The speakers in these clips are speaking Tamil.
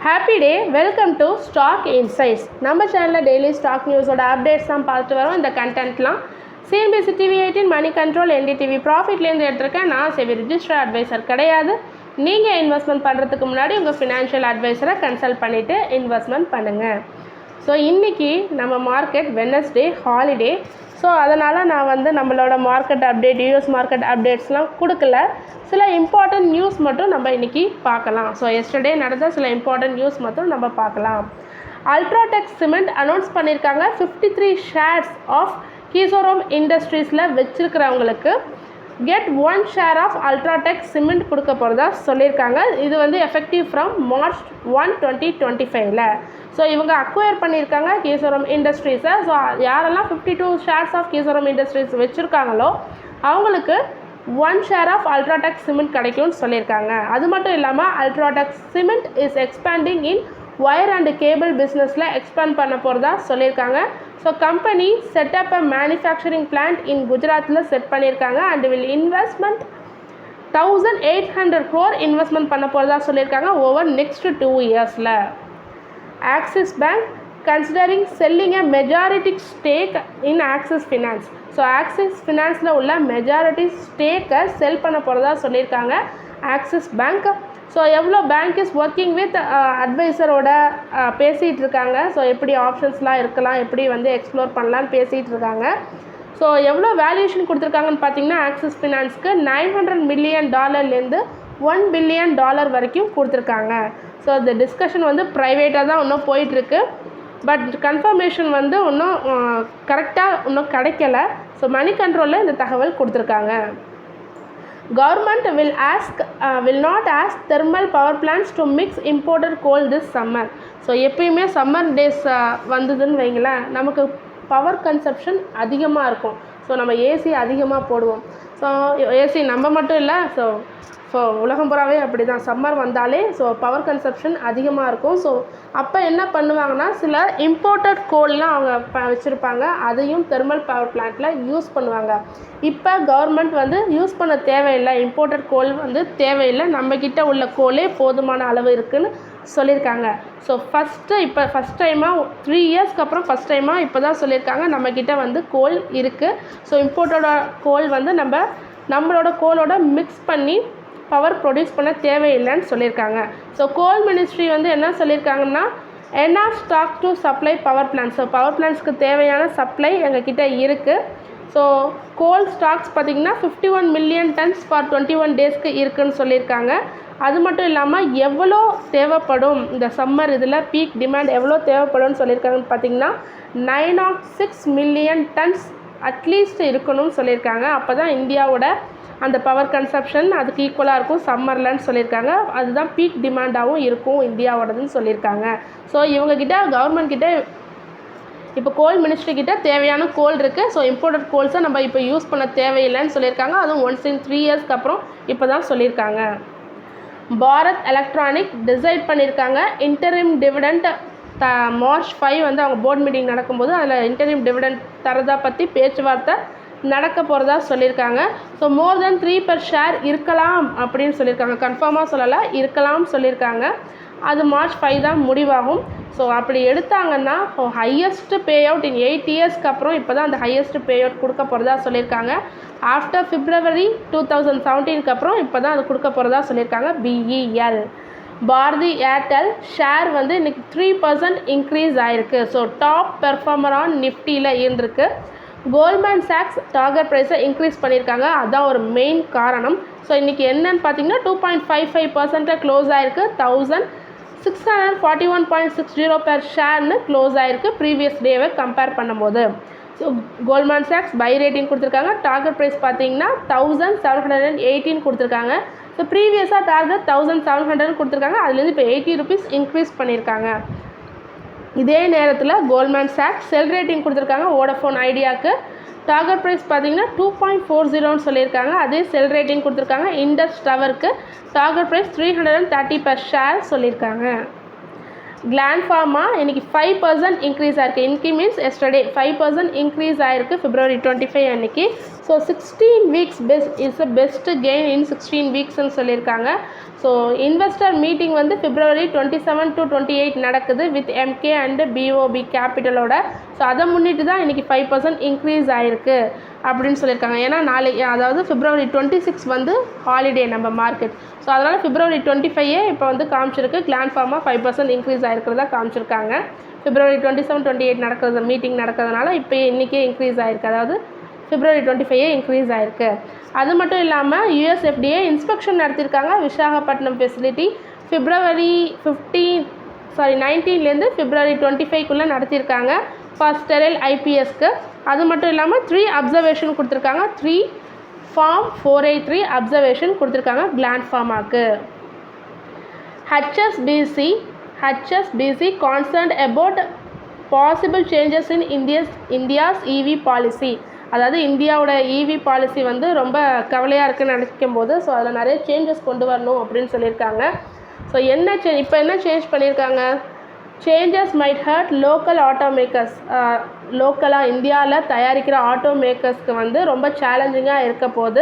Happy day, welcome to stock insights. நம்ம சேனலில் டெய்லி ஸ்டாக் நியூஸோட அப்டேட்ஸ் தான் பார்த்துட்டு வரோம். இந்த கண்டென்ட்லாம் CNBC TV 18 Moneycontrol NDTV ப்ராஃபிட்லேருந்து எடுத்திருக்கேன். நான் செபி ரிஜிஸ்டர் அட்வைசர் கிடையாது. நீங்கள் இன்வெஸ்ட்மெண்ட் பண்ணுறதுக்கு முன்னாடி உங்கள் ஃபினான்ஷியல் அட்வைசரை கன்சல்ட் பண்ணிவிட்டு இன்வெஸ்ட்மெண்ட் பண்ணுங்கள். ஸோ இன்றைக்கி நம்ம மார்க்கெட் வெட்னஸ்டே ஹாலிடே. ஸோ அதனால் நான் நம்மளோட மார்க்கெட் அப்டேட், யூஎஸ் மார்க்கெட் அப்டேட்ஸ்லாம் கொடுக்கல. சில இம்பார்ட்டன்ட் நியூஸ் மட்டும் நம்ம இன்றைக்கி பார்க்கலாம். ஸோ எஸ்டர்டே நடந்த சில இம்பார்ட்டன்ட் நியூஸ் மட்டும் நம்ம பார்க்கலாம். அல்ட்ராடெக் சிமெண்ட் அனௌன்ஸ் பண்ணியிருக்காங்க. 53 ஷேர்ஸ் ஆஃப் கீசோரோம் இண்டஸ்ட்ரீஸில் வச்சுருக்கிறவங்களுக்கு get 1 share of UltraTech cement கொடுக்க போகிறதா சொல்லியிருக்காங்க. இது எஃபெக்டிவ் ஃப்ரம் March 1, 2025. ஸோ இவங்க அக்வயர் பண்ணியிருக்காங்க கீசோரோம் இண்டஸ்ட்ரீஸை. ஸோ யாரெல்லாம் 52 ஷேர்ஸ் ஆஃப் கீசோரோம் இண்டஸ்ட்ரீஸ் வச்சுருக்காங்களோ அவங்களுக்கு 1 ஷேர் ஆஃப் அல்ட்ராடெக் சிமெண்ட் கிடைக்கும்னு சொல்லியிருக்காங்க. அது மட்டும் இல்லாமல் UltraTech cement is expanding in wire and cable பிஸ்னஸில் எக்ஸ்பேண்ட் பண்ண போகிறதா சொல்லியிருக்காங்க. So company setup a manufacturing plant in குஜராத்தில் செட் பண்ணியிருக்காங்க and will investment 1800 crore investment பண்ண போகிறதா சொல்லியிருக்காங்க ஓவர் நெக்ஸ்ட் 2 இயர்ஸில். Axis bank considering selling a majority stake in Axis finance. So Axis ஃபினான்ஸில் உள்ள மெஜாரிட்டி ஸ்டேக்கை செல் பண்ண போகிறதா சொல்லியிருக்காங்க ஆக்சிஸ் பேங்க். ஸோ எவ்வளோ பேங்க் இஸ் ஒர்க்கிங் வித் அட்வைசரோட பேசிகிட்டு இருக்காங்க. ஸோ எப்படி ஆப்ஷன்ஸ்லாம் இருக்கலாம், எப்படி எக்ஸ்ப்ளோர் பண்ணலான்னு பேசிகிட்டு இருக்காங்க. ஸோ எவ்வளோ வேல்யூஷன் கொடுத்துருக்காங்கன்னு பார்த்தீங்கன்னா ஆக்சிஸ் ஃபினான்ஸ்க்கு $900 million $1 billion வரைக்கும் கொடுத்துருக்காங்க. ஸோ இந்த டிஸ்கஷன் ப்ரைவேட்டாக தான் இன்னும் போயிட்டுருக்கு. பட் கன்ஃபர்மேஷன் இன்னும் கரெக்டாக இன்னும் கிடைக்கல. ஸோ மணி கண்ட்ரோலில் இந்த தகவல் கொடுத்துருக்காங்க. Government will not ask thermal power plants to mix imported coal this summer. So எப்பயுமே சம்மர் டேஸ் வந்ததுன்னு வைங்களேன், நமக்கு பவர் கன்சப்ஷன் அதிகமாக இருக்கும். ஸோ நம்ம ஏசி அதிகமாக போடுவோம். ஸோ ஏசி நம்ம மட்டும் இல்லை, ஸோ உலகம் பூராவே அப்படி தான். சம்மர் வந்தாலே ஸோ பவர் கன்சப்ஷன் அதிகமாக இருக்கும். ஸோ அப்போ என்ன பண்ணுவாங்கன்னா சில இம்போர்ட்டட் கோல்லாம் அவங்க வச்சுருப்பாங்க. அதையும் தெர்மல் பவர் பிளான்ட்டில் யூஸ் பண்ணுவாங்க. இப்போ கவர்மெண்ட் யூஸ் பண்ண தேவையில்லை, இம்போர்ட்டட் கோல் தேவையில்லை, நம்மக்கிட்ட உள்ள கோலே போதுமான அளவு இருக்குதுன்னு சொல்லியிருக்காங்க. ஸோ ஃபஸ்ட் டைமாக 3 இயர்ஸ்க்கு அப்புறம் ஃபஸ்ட் டைமாக இப்போ தான் சொல்லியிருக்காங்க நம்மக்கிட்ட கோல் இருக்குது. ஸோ இம்போர்ட்டோட கோல் நம்மளோட கோலோட மிக்ஸ் பண்ணி பவர் ப்ரொடியூஸ் பண்ண தேவையில்லைன்னு சொல்லியிருக்காங்க. ஸோ கோல் மினிஸ்ட்ரி என்ன சொல்லியிருக்காங்கன்னா enough stock to supply power plants. So power பிளான்ஸ்க்கு தேவையான சப்ளை எங்ககிட்ட இருக்குது. ஸோ கோல் ஸ்டாக்ஸ் பார்த்திங்கன்னா 51 million tons ஃபார் 21 daysக்கு இருக்குதுன்னு சொல்லியிருக்காங்க. அது மட்டும் இல்லாமல் எவ்வளோ தேவைப்படும் இந்த சம்மர் இதில் பீக் டிமாண்ட் எவ்வளோ தேவைப்படும்னு சொல்லியிருக்காங்கன்னு பார்த்திங்கன்னா 906 million tons அட்லீஸ்ட் இருக்கணும்னு சொல்லியிருக்காங்க. அப்போ தான் இந்தியாவோட அந்த பவர் கன்சப்ஷன் அதுக்கு ஈக்குவலாக இருக்கும் சம்மர்லன்னு சொல்லியிருக்காங்க. அதுதான் பீக் டிமாண்டாகவும் இருக்கும் இந்தியாவோடதுன்னு சொல்லியிருக்காங்க. ஸோ இவங்கக்கிட்ட கவர்மெண்ட்கிட்ட இப்போ கோல் மினிஸ்ட்ரி கிட்ட தேவையான கோல் இருக்குது. ஸோ இம்போர்ட்டட் கோல்ஸை நம்ம இப்போ யூஸ் பண்ண தேவையில்லைன்னு சொல்லியிருக்காங்க. அதுவும் ஒன்ஸ் இன் 3 இயர்ஸ்க்கு அப்புறம் இப்போ தான் சொல்லியிருக்காங்க. பாரத் எலக்ட்ரானிக் டிசைட் பண்ணியிருக்காங்க இன்டரிம் டிவிடெண்ட் March 5 அவங்க போர்ட் மீட்டிங் நடக்கும்போது அதில் இன்டரிம் டிவிடெண்ட் தரதா பற்றி பேச்சுவார்த்தை நடக்க போகிறதா சொல்லியிருக்காங்க. ஸோ மோர் தென் 3 per share இருக்கலாம் அப்படின்னு சொல்லியிருக்காங்க. கன்ஃபார்மாக சொல்லலை, இருக்கலாம்னு சொல்லியிருக்காங்க. அது March 5 தான் முடிவாகும். ஸோ அப்படி எடுத்தாங்கன்னா ஹையஸ்ட் பே அவுட் இன் 8 இயர்ஸ்க்கு அப்புறம் இப்போ தான் அந்த ஹையஸ்ட் பே அவுட் கொடுக்க போகிறதா சொல்லியிருக்காங்க. ஆஃப்டர் February 2017க்கு அப்புறம் இப்போ தான் அது கொடுக்க போகிறதா சொல்லியிருக்காங்க. BEL பாரதி ஏர்டெல் ஷேர் இன்றைக்கி 3% இன்க்ரீஸ் ஆகிருக்கு. ஸோ டாப் பெர்ஃபார்மர் ஆன் நிஃப்டியில் இருந்திருக்கு. கோல்ட்மேன் சாக்ஸ் டார்கெட் ப்ரைஸை இன்க்ரீஸ் பண்ணியிருக்காங்க. அதுதான் ஒரு மெயின் காரணம். ஸோ இன்றைக்கி என்னன்னு பார்த்தீங்கன்னா 2.55% க்ளோஸ் ஆகிருக்கு. 1641.60 per ஷேர்னு க்ளோஸ் ஆகிருக்கு ப்ரீவியஸ் டேவை கம்பேர் பண்ணும்போது. So Goldman socks by rating கொடுத்துருக்காங்க. டார்கெட் ப்ரைஸ் பார்த்தீங்கன்னா 1718 கொடுத்துருக்காங்க. ஸோ ப்ரீவியஸாக டார்கெட் 1700 கொடுத்துருக்காங்க. அதுலேருந்து இப்போ 80 rupees இன்க்ரீஸ் பண்ணியிருக்காங்க. இதே நேரத்தில் கோல்ட்மேன் சாக்ஸ் செல் ரேட்டிங் கொடுத்துருக்காங்க வோடஃபோன் ஐடியாவுக்கு. டார்கெட் ப்ரைஸ் பார்த்தீங்கன்னா 2.40ன்னு சொல்லியிருக்காங்க. அதே செல் ரேட்டிங் கொடுத்துருக்காங்க. இண்டஸ் டவருக்கு டார்கெட் ப்ரைஸ் 330 per share சொல்லியிருக்காங்க. கிளாண்ட் ஃபார்மா இன்றைக்கி 5% இன்க்ரீஸ் ஆகிருக்கு. இன்றைக்கி மீன்ஸ் எஸ்டர்டே 5% இன்க்ரீஸ் ஆகிருக்கு February 25 அன்றைக்கி. So 16 weeks best gain in 16 வீக்ஸ்ன்னு சொல்லியிருக்காங்க. ஸோ இன்வெஸ்டர் மீட்டிங் வந்து February 27 to 28 நடக்குது வித் MK அண்ட் BOB கேபிட்டலோட. ஸோ அதை முன்னிட்டு தான் இன்றைக்கி 5% இன்க்ரீஸ் ஆகிருக்கு அப்படின்னு சொல்லியிருக்காங்க. ஏன்னா நாளைக்கு அதாவது February 26 வந்து ஹாலிடே நம்ம மார்க்கெட். ஸோ அதனால் February 25 இப்போ வந்து காமிச்சிருக்கு கிளாண்ட் ஃபார்மாக 5% இன்க்ரீஸ் ஆகிருக்கிறதா காமிச்சிருக்காங்க. February 27, 28 நடக்கிறது மீட்டிங் நடக்கிறதுனால இப்போ இன்றைக்கே இன்க்ரீஸ் ஆகிருக்கு. அதாவது February 25 இன்க்ரீஸ் ஆகிருக்கு. அது மட்டும் இல்லாமல் USFDA இன்ஸ்பெக்ஷன் நடத்தியிருக்காங்க விசாகப்பட்டினம் ஃபெசிலிட்டி February 19 February 25 நடத்தியிருக்காங்க ஃபார் ஸ்டெரைல் IPSக்கு. அது மட்டும் இல்லாமல் 3 அப்சர்வேஷன் கொடுத்துருக்காங்க. 3 Form 483 அப்சர்வேஷன் கொடுத்துருக்காங்க gland ஃபார்மாக்கு. HSBC concerned about possible changes in India's EV policy. அதாவது இந்தியாவோட EV பாலிசி வந்து ரொம்ப கவலையாக இருக்குன்னு நினைக்கும் போது ஸோ அதில் நிறைய சேஞ்சஸ் கொண்டு வரணும் அப்படின்னு சொல்லியிருக்காங்க. ஸோ இப்போ என்ன சேஞ்ச் பண்ணியிருக்காங்க, சேஞ்சஸ் மைட் ஹர்ட் லோக்கல் ஆட்டோமேக்கர்ஸ். லோக்கலாக இந்தியாவில் தயாரிக்கிற ஆட்டோமேக்கர்ஸ்க்கு வந்து ரொம்ப சேலஞ்சிங்காக இருக்க போது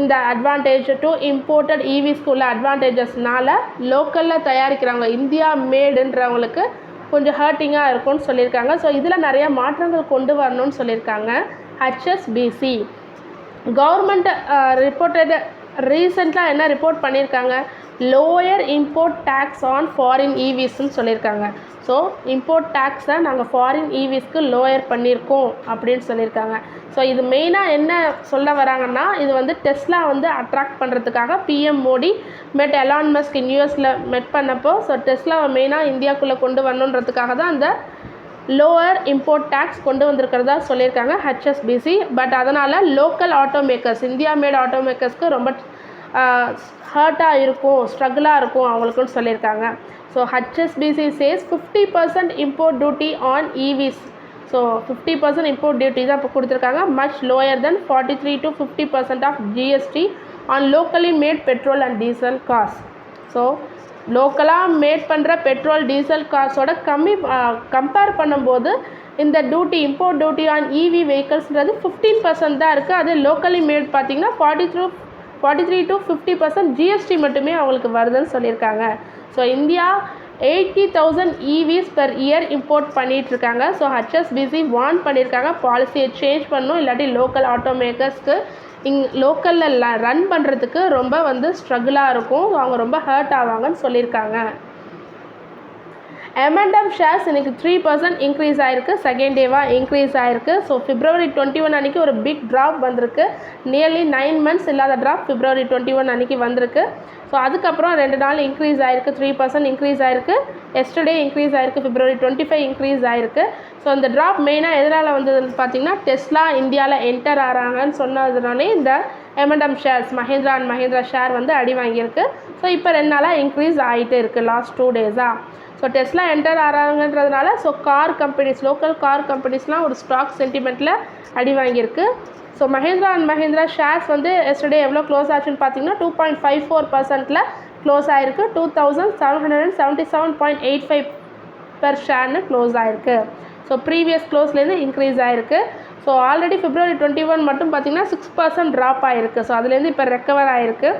இந்த அட்வான்டேஜ் டு இம்போர்ட்டட் EVஸ்க்கு உள்ள அட்வான்டேஜஸ்னால லோக்கலில் தயாரிக்கிறவங்க இந்தியா மேடுன்றவங்களுக்கு கொஞ்சம் ஹர்ட்டிங்காக இருக்கும்னு சொல்லியிருக்காங்க. ஸோ இதில் நிறைய மாற்றங்கள் கொண்டு வரணும்னு சொல்லியிருக்காங்க. HSBC கவர்மெண்ட் ரிப்போர்ட்டட் ரீசெண்டாக என்ன ரிப்போர்ட் பண்ணியிருக்காங்க, lower import tax on foreign EVஸ்ன்னு சொல்லியிருக்காங்க. ஸோ இம்போர்ட் டேக்ஸை நாங்கள் ஃபாரின் EVஸ்க்கு லோயர் பண்ணியிருக்கோம் அப்படின்னு சொல்லியிருக்காங்க. ஸோ இது மெயினாக என்ன சொல்ல வராங்கன்னா, இது வந்து டெஸ்லா வந்து அட்ராக்ட் பண்ணுறதுக்காக PM மோடி எலான் மஸ்க் யூஎஸில் பண்ணப்போ ஸோ டெஸ்லாவை மெயினாக இந்தியாவுக்குள்ளே கொண்டு வரணுன்றதுக்காக தான் அந்த லோவர் இம்போர்ட் டேக்ஸ் கொண்டு வந்திருக்கிறதா சொல்லியிருக்காங்க HSBC. பட் அதனால் லோக்கல் ஆட்டோமேக்கர்ஸ் இந்தியா மேட் ஆட்டோமேக்கர்ஸ்க்கு ரொம்ப ஹர்ட்டாக இருக்கும், ஸ்ட்ரகிளாக இருக்கும் அவங்களுக்குன்னு சொல்லியிருக்காங்க. So HSBC says 50% import duty on EVs. So 50% import duty தான் இப்போ கொடுத்துருக்காங்க. Much lower than 43 to 50% of GST on locally made petrol and diesel cost. So லோக்கலாக மேட் பண்ணுற பெட்ரோல் டீசல் காசோட கம்பேர் பண்ணும்போது இந்த இம்போர்ட் டியூட்டி ஆன் EV வெஹிக்கல்ஸ்ன்றது 15% தான் இருக்குது. அது லோக்கலி மேட் பார்த்திங்கன்னா 43 to 50% GST மட்டுமே அவங்களுக்கு வருதுன்னு சொல்லியிருக்காங்க. So India 80,000 EVs per year import பண்ணிகிட்ருக்காங்க. ஸோ HSBC வார்ன் பண்ணியிருக்காங்க பாலிசியை சேஞ்ச் பண்ணணும், இல்லாட்டி லோக்கல் ஆட்டோமேக்கர்ஸ்க்கு லோக்கலில் ரன் பண்ணுறதுக்கு ரொம்ப வந்து ஸ்ட்ரகிளாக இருக்கும், அவங்க ரொம்ப ஹர்ட் ஆவாங்கன்னு சொல்லியிருக்காங்க. M&M ஷேர்ஸ் இன்றைக்கி 3% இன்க்ரீஸ் ஆகிருக்கு, செகண்ட் டேவாக இன்க்ரீஸ் ஆகிருக்கு. ஸோ February 21 அன்றைக்கி ஒரு பிக் ட்ராப் வந்திருக்கு. நியர்லி 9 months இல்லாத ட்ராப் February 21 அன்றைக்கி வந்திருக்கு. ஸோ அதுக்கப்புறம் 2 நாள் இன்க்ரீஸ் ஆகிருக்கு, 3% இன்க்ரீஸ் ஆகிருக்கு. எஸ்டர்டே இன்க்ரீஸ் ஆகிருக்கு, February 25 இன்க்ரீஸ் ஆகிருக்கு. ஸோ இந்த ட்ராப் மெயினாக எதனால் வந்ததுன்னு பார்த்தீங்கன்னா, டெஸ்லா இந்தியாவில் என்டர் ஆகிறாங்கன்னு சொன்னதுனாலே இந்த M&M ஷேர்ஸ் மஹேந்திரா ஷேர் வந்து அடி வாங்கியிருக்கு. ஸோ இப்போ 2 நாளாக இன்க்ரீஸ் ஆகிட்டே இருக்குது லாஸ்ட் 2 days-ஆக. ஸோ டெஸ்லா என்டர் ஆகிறாங்கன்றதுனால ஸோ லோக்கல் கார் கம்பெனிஸ்லாம் ஒரு ஸ்டாக் சென்டிமெண்ட்டில் அடி வாங்கியிருக்கு. ஸோ மஹேந்திரா ஷேர்ஸ் வந்து எஸ்டர்டே எவ்வளோ க்ளோஸ் ஆச்சுன்னு பார்த்தீங்கன்னா 2.54%ல் க்ளோஸ் ஆகிருக்கு. 2777.85 per ஷேர்னு க்ளோஸ் ஆகிருக்கு. ஸோ ப்ரீவியஸ் க்ளோஸ்லேருந்து இன்க்ரீஸ் ஆகிருக்கு. ஸோ ஆல்ரெடி February 21 மட்டும் பார்த்திங்கன்னா 6% ட்ராப் ஆகிருக்கு. ஸோ அதுலேருந்து இப்போ ரெக்கவர் ஆகிருக்கு.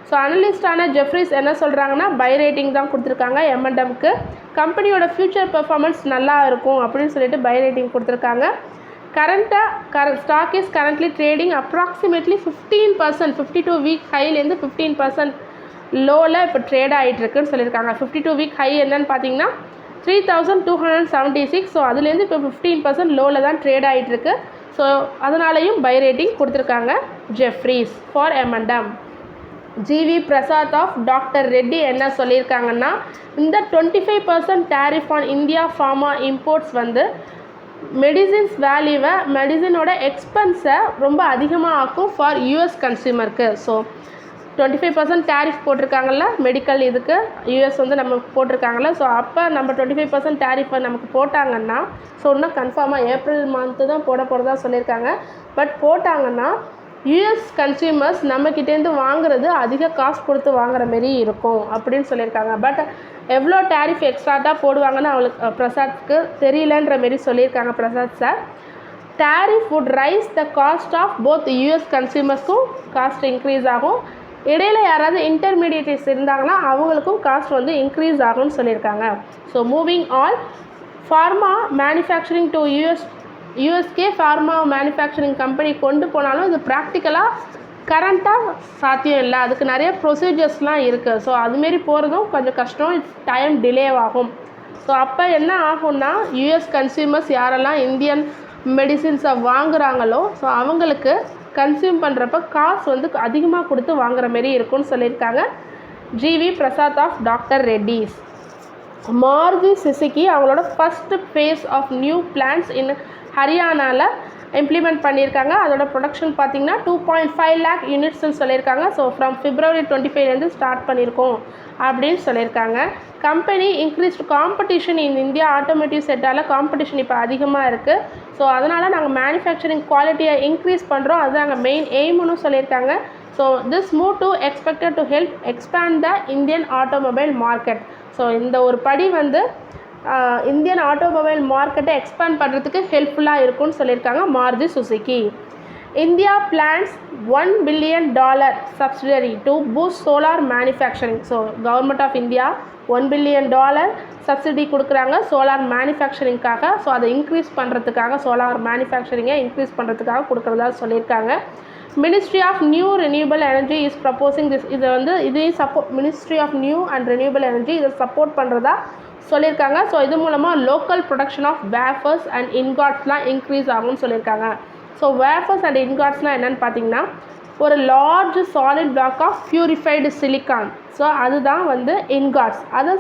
ஸோ அனலிஸ்டான ஜெஃப்ரிஸ் என்ன சொல்கிறாங்கன்னா, பை ரேட்டிங் தான் கொடுத்துருக்காங்க M&Mக்கு. கம்பெனியோட ஃப்யூச்சர் பெர்ஃபார்மன்ஸ் நல்லா இருக்கும் அப்படின்னு சொல்லிட்டு பை ரேட்டிங் கொடுத்துருக்காங்க. Stock is currently trading approximately 15%, 52 week ஹைலேருந்து 15% லோவில் இப்போ ட்ரேட் ஆகிட்டுருக்குன்னு சொல்லியிருக்காங்க. 52 வீக் ஹை என்னன்னு பார்த்தீங்கன்னா 3276. ஸோ அதுலேருந்து இப்போ 15% லோவில் தான் ட்ரேட் ஆகிட்டுருக்கு. ஸோ அதனாலையும் பை ரேட்டிங் கொடுத்துருக்காங்க Jefferies for M&M. GV Prasad of doctor Reddy என்ன சொல்லியிருக்காங்கன்னா, இந்த 25% tariff on India pharma imports வந்து மெடிசினோட எக்ஸ்பென்ஸை ரொம்ப அதிகமாக ஆக்கும் ஃபார் US கன்சியூமருக்கு. ஸோ 25% டேரிஃப் போட்டிருக்காங்கல்ல மெடிக்கல் இதுக்கு US வந்து நம்ம போட்டிருக்காங்கல்ல. ஸோ அப்போ நம்ம 25% டேரிஃபை நமக்கு போட்டாங்கன்னா, ஸோ இன்னும் கன்ஃபார்மாக ஏப்ரல் மந்த்து தான் போட போகிறதா சொல்லியிருக்காங்க. பட் போட்டாங்கன்னா US கன்சியூமர்ஸ் நம்மக்கிட்டேருந்து வாங்குறது அதிக காசு கொடுத்து வாங்குற மாரி இருக்கும் அப்படின்னு சொல்லியிருக்காங்க. பட் எவ்வளோ டேரிஃப் எக்ஸ்ட்ராட்டாக போடுவாங்கன்னு அவங்களுக்கு பிரசாத்துக்கு தெரியலன்ற மாரி சொல்லியிருக்காங்க Prasad sir. Tariff would rise the cost of both US கன்சியூமர்ஸ்க்கும் காஸ்ட் இன்க்ரீஸ் ஆகும். இடையில யாராவது இன்டர்மீடியேட்ஸ் இருந்தாங்கன்னா அவங்களுக்கும் காஸ்ட் வந்து இன்க்ரீஸ் ஆகும்னு சொல்லியிருக்காங்க. So moving all, pharma manufacturing to USK pharma manufacturing company கொண்டு போனாலும் இது ப்ராக்டிக்கலாக கரண்ட்டாக சாத்தியம் இல்லை. அதுக்கு நிறைய ப்ரொசீஜர்ஸ்லாம் இருக்குது. ஸோ அதுமாரி போகிறதும் கொஞ்சம் கஷ்டம், டைம் டிலே ஆகும். ஸோ அப்போ என்ன ஆகும்னா, யூஎஸ் கன்சியூமர்ஸ் யாரெல்லாம் இந்தியன் மெடிசின்ஸை வாங்குகிறாங்களோ ஸோ அவங்களுக்கு கன்சியூம் பண்ணுறப்ப காசு வந்து அதிகமாக கொடுத்து வாங்குற மாரி இருக்கும்னு சொல்லியிருக்காங்க. GV Prasad of doctor Reddy's. Maruti Suzuki அவங்களோட first phase of new plants in ஹரியானாவில் இம்ப்ளிமெண்ட் பண்ணியிருக்காங்க. அதோட ப்ரொடக்ஷன் பார்த்திங்கன்னா 2.5 lakh யூனிட்ஸ்ன்னு சொல்லியிருக்காங்க. ஸோ ஃப்ரம் February 25 ஸ்டார்ட் பண்ணியிருக்கோம் அப்படின்னு சொல்லியிருக்காங்க. Company increased competition in India automotive செட்டால் காம்படிஷன் இப்போ அதிகமாக இருக்குது. ஸோ அதனால் நாங்கள் மேனுஃபேக்சரிங் குவாலிட்டியை இன்க்ரீஸ் பண்ணுறோம், அது நாங்கள் மெயின் எய்ம்னு சொல்லியிருக்காங்க. So this move to expected to help expand the Indian automobile market. So இந்த ஒரு படி வந்து இந்தியன் ஆட்டோமொபைல் மார்க்கெட்டை எக்ஸ்பேண்ட் பண்ணுறதுக்கு ஹெல்ப்ஃபுல்லாக இருக்கும்னு சொல்லியிருக்காங்க Maruti Suzuki. India plans $1 billion subsidiary to boost solar manufacturing. So government of India $1 billion subsidy கொடுக்குறாங்க சோலார் மேனுஃபேக்சரிங்காக. ஸோ அதை இன்க்ரீஸ் பண்ணுறதுக்காக, சோலார் மேனுஃபேக்சரிங்கை இன்க்ரீஸ் பண்ணுறதுக்காக கொடுக்குறதா சொல்லியிருக்காங்க. Ministry of new renewable energy is proposing this. இதையும் support, ministry of new and renewable energy இதை சப்போர்ட் பண்ணுறதா சொல்லியிருக்காங்க. ஸோ இது மூலமாக local production of wafers and இன்காட்ஸ்லாம் இன்க்ரீஸ் ஆகும்னு சொல்லியிருக்காங்க. ஸோ வேஃபர்ஸ் அண்ட் இன்காட்ஸ்லாம் என்னென்னு பார்த்தீங்கன்னா, ஒரு large solid block of purified silicon. So அதுதான் வந்து இன்காட்ஸ். அதை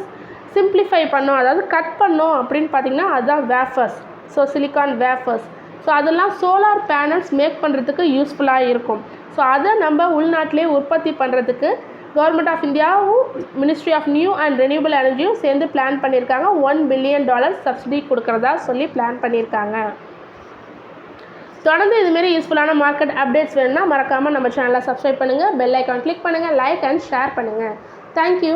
சிம்பிளிஃபை பண்ணோம், அதாவது கட் பண்ணோம் அப்படின்னு பார்த்தீங்கன்னா அதுதான் wafers. So silicon wafers. So அதெல்லாம் சோலார் பேனல்ஸ் மேக் பண்ணுறதுக்கு யூஸ்ஃபுல்லாக இருக்கும். ஸோ அதை நம்ம உள்நாட்டிலே உற்பத்தி பண்ணுறதுக்கு கவர்மெண்ட் ஆஃப் இந்தியாவும் ministry of new and renewable எனர்ஜியும் சேர்ந்து பிளான் பண்ணியிருக்காங்க. $1 billion சப்சிடி கொடுக்குறதா சொல்லி பிளான் பண்ணியிருக்காங்க. தொடர்ந்து இதுமாரி யூஸ்ஃபுல்லான மார்க்கெட் அப்டேட்ஸ் வேணும்னா மறக்காமல் நம்ம சேனலை சப்ஸ்கிரைப் பண்ணுங்கள், பெல் ஐக்கான் கிளிக் பண்ணுங்கள், லைக் அண்ட் ஷேர் பண்ணுங்கள். தேங்க்யூ.